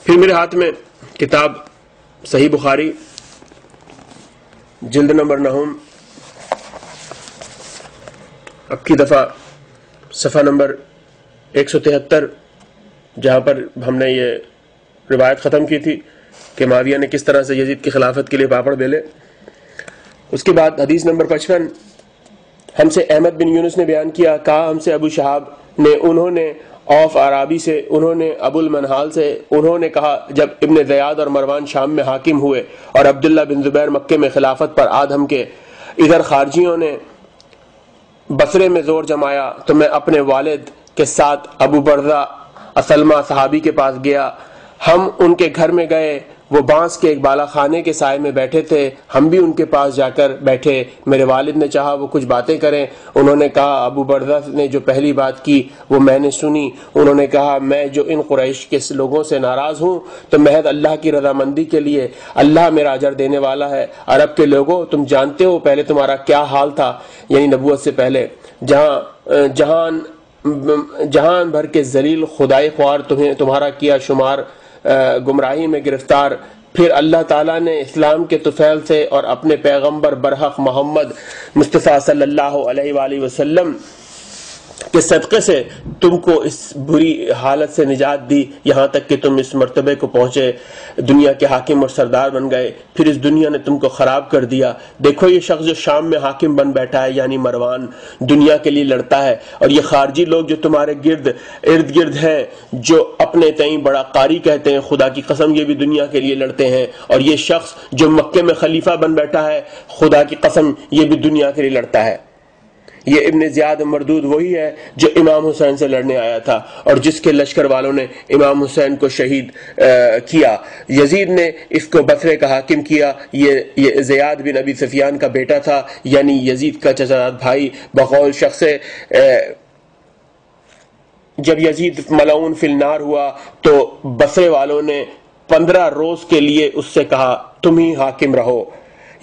پھر میرے ہاتھ میں کتاب صحیح بخاری جلد نمبر 9 اب کی دفعہ صفحہ نمبر 173 جہاں پر ہم نے یہ روایت ختم کی تھی کہ معاویہ نے کس طرح سے یزید کی خلافت کے لیے پاپڑ بیلے. اس کے بعد حدیث نمبر 55 ہم سے احمد بن یونس نے بیان کیا، کہا ہم سے ابو شہاب نے، انہوں نے اوف عرابی سے، انہوں نے ابو المنہال سے، انہوں نے کہا جب ابن زیاد اور مروان شام میں حاکم ہوئے اور عبداللہ بن زبیر مکے میں خلافت پر آدھم کے، ادھر خارجیوں نے بصرے میں زور جمایا تو میں اپنے والد کے ساتھ ابو بردہ اسلمہ صحابی کے پاس گیا. ہم ان کے گھر میں گئے، وہ بانس کے ایک بالا خانے کے سائے میں بیٹھے تھے، ہم بھی ان کے پاس جا کر بیٹھے. میرے والد نے چاہا وہ کچھ باتیں کریں، انہوں نے کہا ابو بردہ نے جو پہلی بات کی وہ میں نے سنی. انہوں نے کہا میں جو ان قریش کے لوگوں سے ناراض ہوں تو محض اللہ کی رضامندی کے لیے، اللہ میرا اجر دینے والا ہے. عرب کے لوگوں تم جانتے ہو پہلے تمہارا کیا حال تھا، یعنی نبوت سے پہلے، جہان بھر کے ذلیل خدائی خوار تمہارا کیا شمار گمراہی میں گرفتار. پھر اللہ تعالیٰ نے اسلام کے طفیل سے اور اپنے پیغمبر برحق محمد مصطفیٰ صلی اللہ علیہ وآلہ وسلم کے صدقے سے تم کو اس بری حالت سے نجات دی، یہاں تک کہ تم اس مرتبے کو پہنچے، دنیا کے حاکم اور سردار بن گئے. پھر اس دنیا نے تم کو خراب کر دیا. دیکھو یہ شخص جو شام میں حاکم بن بیٹھا ہے یعنی مروان، دنیا کے لیے لڑتا ہے، اور یہ خارجی لوگ جو تمہارے ارد گرد ہیں جو اپنے تئیں بڑا قاری کہتے ہیں، خدا کی قسم یہ بھی دنیا کے لیے لڑتے ہیں. اور یہ شخص جو مکے میں خلیفہ بن بیٹھا ہے، خدا کی قسم یہ بھی دنیا کے لیے لڑتا ہے. یہ ابن زیاد مردود وہی ہے جو امام حسین سے لڑنے آیا تھا اور جس کے لشکر والوں نے امام حسین کو شہید کیا. یزید نے اس کو بصرے کا حاکم کیا. یہ زیاد بن ابی سفیان کا بیٹا تھا، یعنی یزید کا چچا بھائی. بقول شخص جب یزید ملعون فی النار ہوا تو بصرے والوں نے 15 روز کے لیے اس سے کہا تم ہی حاکم رہو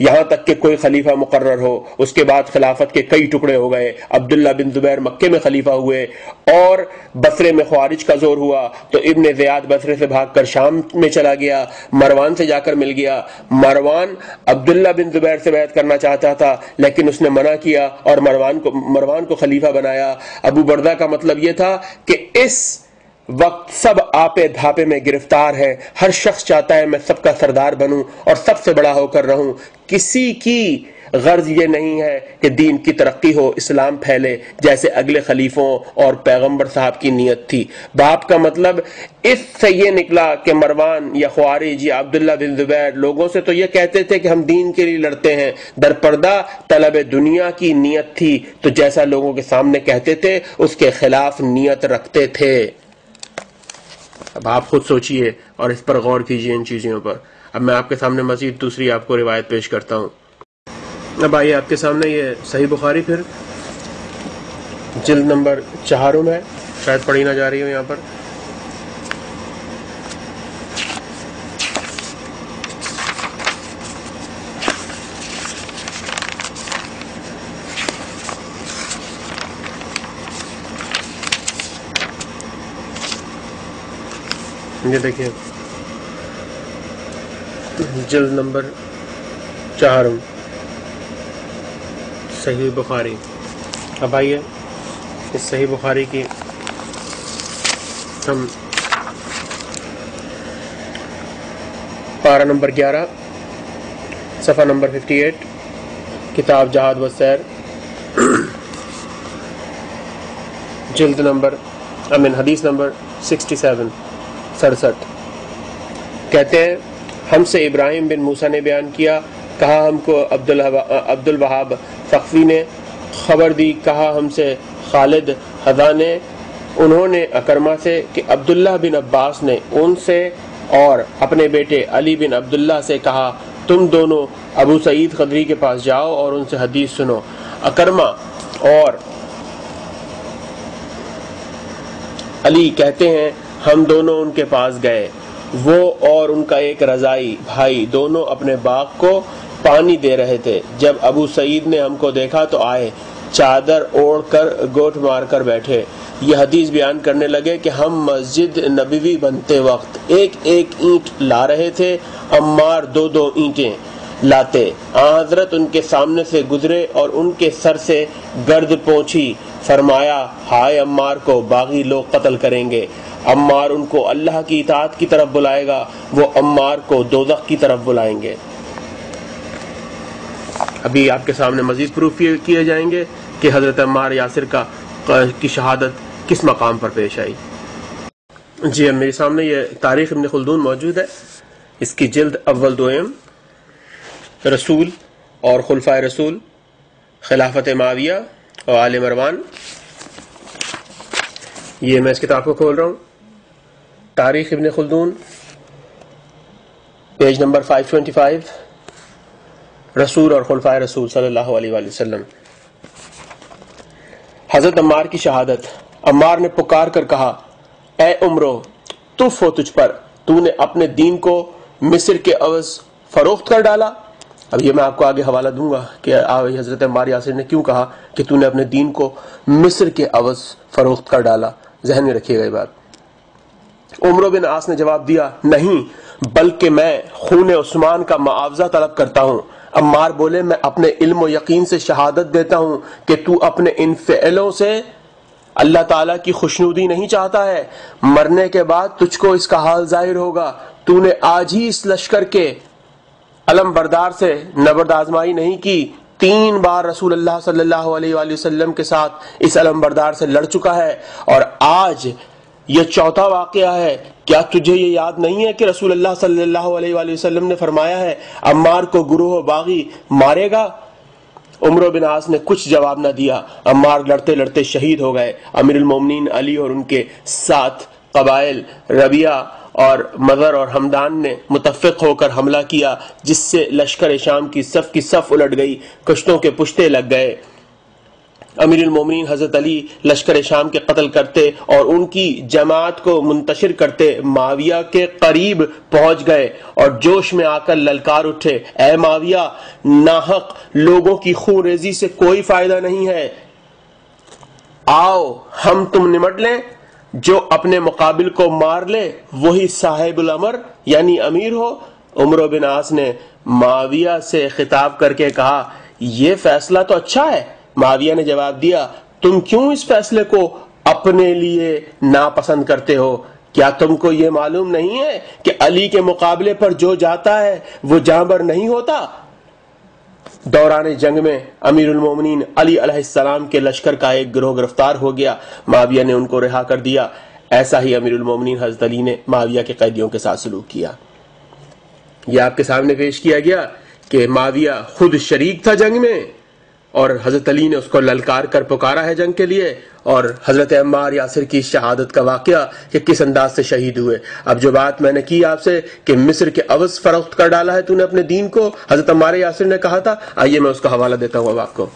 یہاں تک کہ کوئی خلیفہ مقرر ہو. اس کے بعد خلافت کے کئی ٹکڑے ہو گئے. عبداللہ بن زبیر مکے میں خلیفہ ہوئے اور بصرے میں خوارج کا زور ہوا تو ابن زیاد بصرے سے بھاگ کر شام میں چلا گیا، مروان سے جا کر مل گیا. مروان عبداللہ بن زبیر سے بیعت کرنا چاہتا تھا لیکن اس نے منع کیا اور مروان کو خلیفہ بنایا. ابو بردہ کا مطلب یہ تھا کہ اس وقت سب آپے دھاپے میں گرفتار ہے، ہر شخص چاہتا ہے میں سب کا سردار بنوں اور سب سے بڑا ہو کر رہوں. کسی کی غرض یہ نہیں ہے کہ دین کی ترقی ہو، اسلام پھیلے، جیسے اگلے خلیفوں اور پیغمبر صاحب کی نیت تھی. باپ کا مطلب اس سے یہ نکلا کہ مروان یا خوارج یا عبداللہ بن زبیر لوگوں سے تو یہ کہتے تھے کہ ہم دین کے لیے لڑتے ہیں، در پردہ طلب دنیا کی نیت تھی، تو جیسا لوگوں کے سامنے کہتے تھے اس کے خلاف نیت رکھتے تھے. اب آپ خود سوچئے اور اس پر غور کیجئے ان چیزوں پر. اب میں آپ کے سامنے مزید دوسری آپ کو روایت پیش کرتا ہوں. اب آئیے آپ کے سامنے یہ صحیح بخاری پھر جلد نمبر 4 ہے، شاید پڑھی نہ جا رہی ہو یہاں پر. یہ دیکھیں جلد نمبر 4 صحیح بخاری. اب آئیے اس صحیح بخاری کی ہم پارہ نمبر 11 صفحہ نمبر 58 کتاب جہاد و سیر جلد نمبر حدیث نمبر 67 کہتے ہیں ہم سے ابراہیم بن موسیٰ نے بیان کیا، کہا ہم کو عبد الوہاب ثقفی نے خبر دی، کہا ہم سے خالد حذا نے، انہوں نے اکرمہ سے کہ عبداللہ بن عباس نے ان سے اور اپنے بیٹے علی بن عبداللہ سے کہا تم دونوں ابو سعید خدری کے پاس جاؤ اور ان سے حدیث سنو. اکرمہ اور علی کہتے ہیں ہم دونوں ان کے پاس گئے، وہ اور ان کا ایک رضائی بھائی دونوں اپنے باغ کو پانی دے رہے تھے. جب ابو سعید نے ہم کو دیکھا تو آئے، چادر اوڑھ کر گوٹ مار کر بیٹھے. یہ حدیث بیان کرنے لگے کہ ہم مسجد نبوی بنتے وقت ایک ایک اینٹ لا رہے تھے، عمار 2 اینٹیں لاتے۔ حضرت ان کے سامنے سے گزرے اور ان کے سر سے گرد پہنچی، فرمایا ہائے عمار کو باغی لوگ قتل کریں گے۔ عمار ان کو اللہ کی اطاعت کی طرف بلائے گا، وہ عمار کو دوزخ کی طرف بلائیں گے۔ ابھی آپ کے سامنے مزید پروف کیے جائیں گے کہ حضرت عمار یاسر کی شہادت کس مقام پر پیش آئی۔ جی اب میرے سامنے یہ تاریخ ابن خلدون موجود ہے، اس کی جلد اول دوئم، رسول اور خلفائے رسول، خلافت معاویہ اور آل مروان۔ یہ میں اس کتاب کو کھول رہا ہوں، تاریخ ابن خلدون، پیج نمبر 525، رسول اور خلفائے رسول صلی اللہ علیہ وآلہ وسلم۔ حضرت عمار کی شہادت۔ عمار نے پکار کر کہا، اے عمرو، تف ہو تجھ پر، تو نے اپنے دین کو مصر کے عوض فروخت کر ڈالا۔ اب یہ میں آپ کو آگے حوالہ دوں گا کہ حضرت عمار یاسر نے کیوں کہا کہ تو نے اپنے دین کو مصر کے عوض فروخت کر ڈالا، ذہن میں رکھیے گا یہ بات۔ عمرو بن عاص نے جواب دیا، نہیں بلکہ میں خون عثمان کا معاوضہ طلب کرتا ہوں۔ عمار بولے، میں اپنے علم و یقین سے شہادت دیتا ہوں کہ تو اپنے ان فعلوں سے اللہ تعالیٰ کی خوشنودی نہیں چاہتا ہے، مرنے کے بعد تجھ کو اس کا حال ظاہر ہوگا۔ تو نے آج ہی اس لشکر کے علم بردار سے نبرد آزمائی نہیں کی، 3 بار رسول اللہ صلی اللہ علیہ وآلہ وسلم کے ساتھ اس علم بردار سے لڑ چکا ہے، اور آج یہ 4تھا واقعہ ہے۔ کیا تجھے یہ یاد نہیں ہے کہ رسول اللہ صلی اللہ علیہ وآلہ وسلم نے فرمایا ہے عمار کو گروہ باغی مارے گا؟ عمرو بن عاص نے کچھ جواب نہ دیا۔ عمار لڑتے لڑتے شہید ہو گئے۔ امیر المومنین علی اور ان کے 7 قبائل ربیعہ اور مضر اور حمدان نے متفق ہو کر حملہ کیا، جس سے لشکر شام کی صف الٹ گئی، کشتوں کے پشتے لگ گئے۔ امیر المومنین حضرت علی لشکر شام کے قتل کرتے اور ان کی جماعت کو منتشر کرتے معاویہ کے قریب پہنچ گئے اور جوش میں آ کر للکار اٹھے، اے معاویہ، ناحق لوگوں کی خون ریزی سے کوئی فائدہ نہیں ہے، آؤ ہم تم نمٹ لیں، جو اپنے مقابل کو مار لے وہی صاحب الامر یعنی امیر ہو۔ عمرو بن عاص نے معاویہ سے خطاب کر کے کہا، یہ فیصلہ تو اچھا ہے۔ معاویہ نے جواب دیا، تم کیوں اس فیصلے کو اپنے لیے ناپسند کرتے ہو؟ کیا تم کو یہ معلوم نہیں ہے کہ علی کے مقابلے پر جو جاتا ہے وہ جانبر نہیں ہوتا؟ دوران جنگ میں امیر المومنین علی علیہ السلام کے لشکر کا ایک گروہ گرفتار ہو گیا، معاویہ نے ان کو رہا کر دیا۔ ایسا ہی امیر المومنین حضرت علی نے معاویہ کے قیدیوں کے ساتھ سلوک کیا۔ یہ آپ کے سامنے پیش کیا گیا کہ معاویہ خود شریک تھا جنگ میں، اور حضرت علی نے اس کو للکار کر پکارا ہے جنگ کے لیے، اور حضرت عمار یاسر کی شہادت کا واقعہ کہ کس انداز سے شہید ہوئے۔ اب جو بات میں نے کی آپ سے کہ مصر کے عوض فروخت کر ڈالا ہے تو نے اپنے دین کو، حضرت عمار یاسر نے کہا تھا، آئیے میں اس کا حوالہ دیتا ہوں اب آپ کو۔